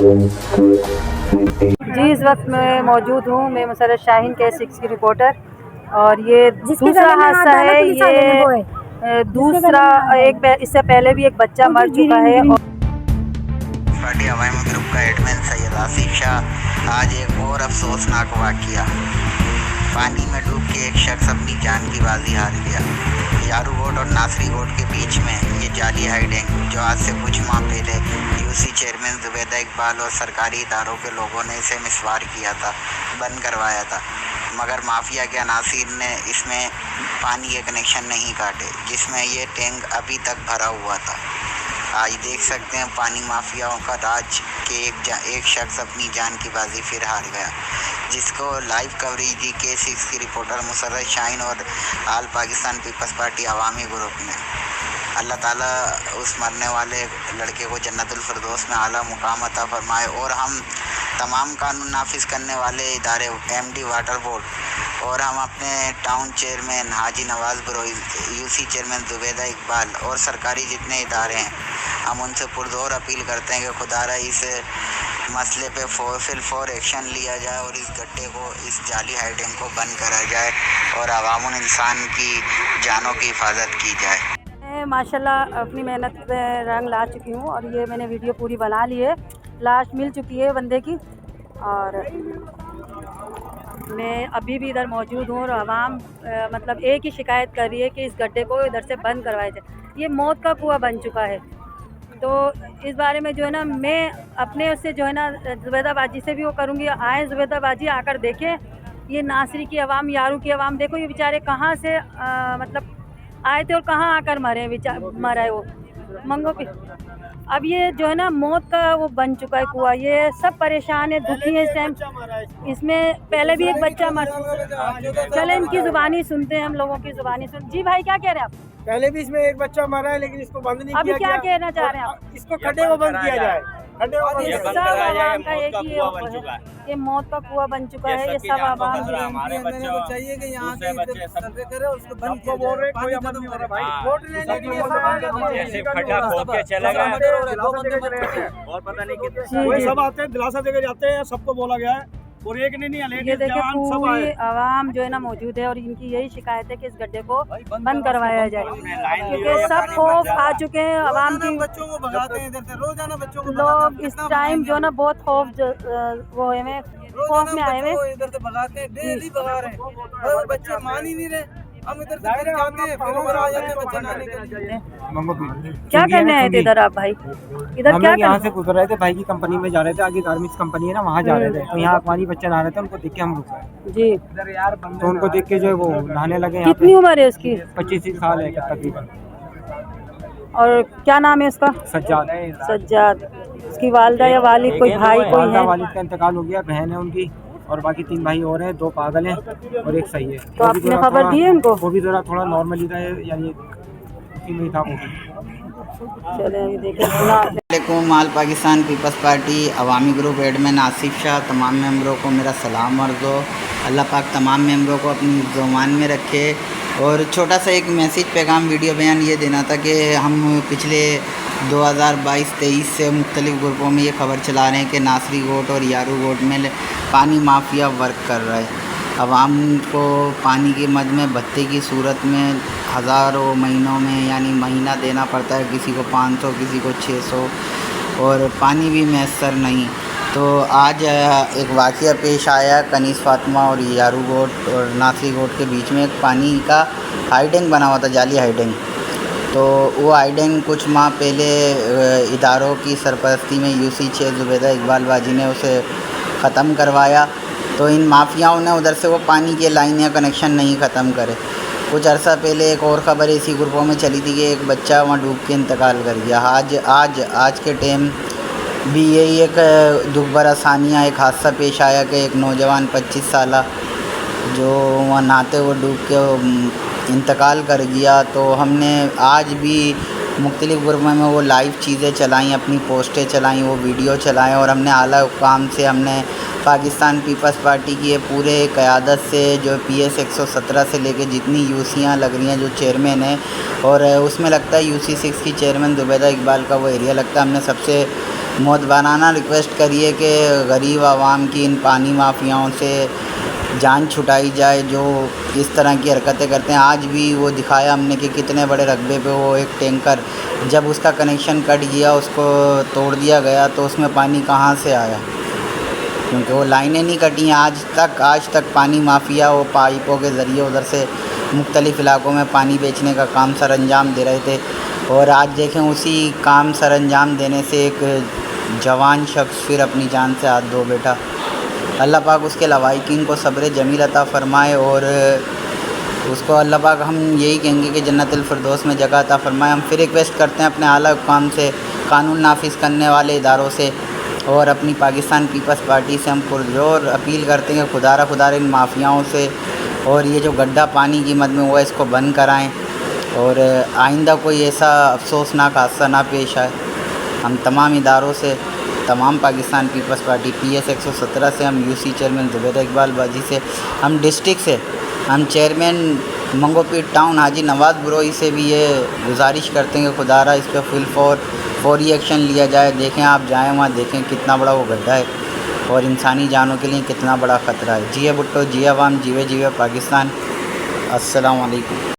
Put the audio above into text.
जी, इस वक्त मैं मौजूद हूँ, मैं मुसर्रत शाहीन के 6 की रिपोर्टर। और ये दूसरा हादसा है, ये दूसरा इससे पहले भी एक बच्चा मर चुका है। पार्टी अवामी ग्रुप का एडमिन सैयद आसिफ शाह आज एक और अफसोसनाक वाक़या, पानी में डूब के एक शख्स अपनी जान की बाजी हार गया। यारू गोट और नासरी गोट के बीच में ये जाली हाइडिंग जो आज से कुछ माह पहले यूसी चेयरमैन जुबैदा इकबाल और सरकारी इदारों के लोगों ने इसे मिसवार किया था, बंद करवाया था, मगर माफिया के अनासिर ने इसमें पानी के कनेक्शन नहीं काटे, जिसमें ये टैंक अभी तक भरा हुआ था। आज देख सकते हैं पानी माफियाओं का राज के एक शख्स अपनी जान की बाजी फिर हार गया, जिसको लाइव कवरेज दी के 6 की रिपोर्टर मुसर्रत शाहीन और आल पाकिस्तान पीपल्स पार्टी अवामी ग्रुप ने। अल्लाह ताला उस मरने वाले लड़के को जन्नतुल फिरदौस में आला मुकाम अता फरमाए और हम तमाम कानून नाफिज करने वाले इदारे एमडी वाटर बोर्ड और हम अपने टाउन चेयरमैन हाजी नवाज बरोई, यूसी चेयरमैन जुबैदा इकबाल और सरकारी जितने इदारे हैं, हम उनसे पुरजोर अपील करते हैं कि खुदारा इस मसले पे फॉर एक्शन लिया जाए और इस गड्ढे को, इस जाली हाइडिंग को बंद करा जाए और अवामुल इंसान की जानों की हिफाजत की जाए। मैं माशाल्लाह अपनी मेहनत पे रंग ला चुकी हूँ और ये मैंने वीडियो पूरी बना ली है। लाश मिल चुकी है बंदे की और मैं अभी भी इधर मौजूद हूँ और आवाम मतलब एक ही शिकायत कर रही है कि इस गड्ढे को इधर से बंद करवाया जाए। ये मौत का कुआं बन चुका है। तो इस बारे में जो है ना, मैं अपने उससे जो है ना जुबैदा बाजी से भी वो करूँगी, आए जुबैदा बाजी आकर देखें ये नासरी की आवाम, यारू की आवाम, देखो ये बेचारे कहाँ से मतलब आए थे और कहाँ आकर मरा है वो मंगो पे। अब ये जो है ना मौत का वो बन चुका है कुआं। ये सब परेशान है, दुखी है इस टाइम। इसमें पहले भी एक बच्चा मर, चले इनकी ज़ुबानी सुनते हैं, हम लोगों की ज़ुबानी सुन। जी भाई, क्या कह रहे हैं आप? पहले भी इसमें एक बच्चा मरा है लेकिन इसको बंद नहीं अभी किया क्या गया। कहना चाह रहे हैं आप? इसको खड्डे को बंद किया जाए। खड्डे को बंद सब आवाम का एक ही है, ये मौत का कुआं बन चुका है। ये सब आवाम को चाहिए कि यहाँ से सर्वे करे और उसको बंद किया बोल रहे कोई अमल नहीं हो रहा भाई। वोट लेने के लिए ऐसे खड्डा खोद के चले गए और पता नहीं कितने वही सब आते हैं, दिलासा देकर जाते हैं, सबको बोला गया है और एक नहीं ये लेडीज देखिए जवान सब पूरी आए। आवाम जो है ना मौजूद है और इनकी यही शिकायत है कि इस गड्ढे को बंद करवाया जाए, क्योंकि सब खौफ आ चुके हैं आवाम की। बच्चों को भगाते हैं इधर से, रोजाना बच्चों को लोग इस टाइम जो ना बहुत खौफ वो है, खौफ में आए हुए। इधर से भगाते हैं, डेली भगा रहे हैं और बच्चे मान ही नहीं रहे। हम इधर से फिर जाते हैं, फिर उधर आ जाते हैं बच्चे लाने के लिए। क्या करने आए थे इधर आप भाई? इधर हम क्या लोग यहाँ से गुजर रहे थे, भाई की कंपनी में जा रहे थे, आगे गारमेंट्स कंपनी है ना, वहाँ जा रहे थे। तो यहाँ अकवानी बच्चे नहा रहे थे, उनको देख के हम रुक गए जी। तो उनको देख के जो है वो नहाने लगे। यहाँ कितनी उम्र है उसकी? 25 साल है तकरीबन। और क्या नाम है उसका? सज्जाद। सज्जाद। उसकी वालदा या वालिद, कोई भाई कोई है? वालिद का इंतकाल हो गया, बहन है उनकी और बाकी 3 भाई और हैं, 2 पागल हैं और एक सही है। तो आपने खबर दी है उनको? वो भी थोड़ा नॉर्मली था, यानी उसी में था वो भी। चले अभी देखें। माल पाकिस्तान पीपल्स पार्टी अवामी ग्रुप एडमिन आसिफ शाह, तमाम मेंबरों को मेरा सलाम अर्ज़ हो। अल्लाह पाक तमाम मेंबरों को अपनी ज़ुबान में रखे। और छोटा सा एक मैसेज पैगाम वीडियो बयान ये देना था कि हम पिछले 2022-23 से मुख्तलिफ़ ग्रुपों में ये खबर चला रहे हैं कि नासरी गोट और यारू गोट में पानी माफिया वर्क कर रहा है। आवाम को पानी के मद में भत्ते की सूरत में हज़ारों महीनों में यानी महीना देना पड़ता है, किसी को 500, किसी को 600 और पानी भी मैसर नहीं। तो आज एक वाक़या पेश आया, कनीस फातिमा और यारू गोट और नासरी गोट के बीच में एक पानी का हाइडिंग बना हुआ था, जाली हाइडिंग। तो वो हाइडिंग कुछ माह पहले इदारों की सरपरस्ती में यूसी चेयरमैन जुबैदा इकबाल बाजी ने उसे ख़त्म करवाया। तो इन माफियाओं ने उधर से वो पानी के लाइन या कनेक्शन नहीं ख़त्म करे। कुछ अर्सा पहले एक और ख़बर इसी ग्रुपों में चली थी कि एक बच्चा वहाँ डूब के इंतकाल कर गया। आज के टाइम भी यही एक दुख भरा सानिया, एक हादसा पेश आया कि एक नौजवान 25 साला जो वहाँ नहाते हुए डूब के इंतकाल कर गया। तो हमने आज भी मुख्तलिफ़ ग्रुपों में वो लाइव चीज़ें चलाई, अपनी पोस्टें चलाई, वो वीडियो चलाएँ और हमने आला हुक्काम से, हमने पाकिस्तान पीपल्स पार्टी की ये पूरे क़यादत से जो PS 117 से लेके जितनी यूसियाँ लग रही हैं, जो चेयरमैन है और उसमें लगता है यूसी 6 की चेयरमैन जुबैदा इकबाल का वो एरिया लगता है, हमने सबसे मोदबाराना रिक्वेस्ट करिए कि गरीब आवाम की इन पानी माफियाओं से जान छुटाई जाए जो इस तरह की हरकतें करते हैं। आज भी वो दिखाया हमने कि कितने बड़े रकबे पे वो एक टैंकर, जब उसका कनेक्शन कट गया, उसको तोड़ दिया गया, तो उसमें पानी कहाँ से आया, क्योंकि वो लाइनें नहीं कटी हैं आज तक पानी माफिया वो पाइपों के ज़रिए उधर से मुख्तलिफ़ इलाकों में पानी बेचने का काम सर अंजाम दे रहे थे। और आज देखें उसी काम सर अंजाम देने से एक जवान शख्स फिर अपनी जान से हाथ धो बैठा। अल्लाह पाक उसके लवाहिकीन को सब्र जमील अता फ़रमाए और उसको अल्लाह पाक हम यही कहेंगे कि जन्नतुल फिरदौस में जगह अता फ़रमाए। हम फिर रिक्वेस्ट करते हैं अपने आला हुक्काम से, कानून नाफिज करने वाले इदारों से और अपनी पाकिस्तान पीपल्स पार्टी से हम पुरजोर अपील करते हैं कि खुदारा इन माफियाओं से और ये जो गड्ढा पानी की मद में हुआ है इसको बंद कराएँ और आइंदा कोई ऐसा अफसोसनाक हादसा ना पेश आए। हम तमाम इदारों से, तमाम पाकिस्तान पीपल्स पार्टी PS 117 से, हम UC चेयरमैन ज़ुबैर इकबाल बाजी से, हम डिस्ट्रिक्ट से, हम चेयरमैन मंगोपीर टाउन हाजी नवाज़ बुरोई से भी ये गुजारिश करते हैं कि खुदारा इस पर फौरी एक्शन लिया जाए। देखें, आप जाएँ वहाँ देखें कितना बड़ा वो गड्ढा है और इंसानी जानों के लिए कितना बड़ा ख़तरा है। जिए भुट्टो, जिए अवाम, जीवे जीवे पाकिस्तान। अस्सलाम वालेकुम।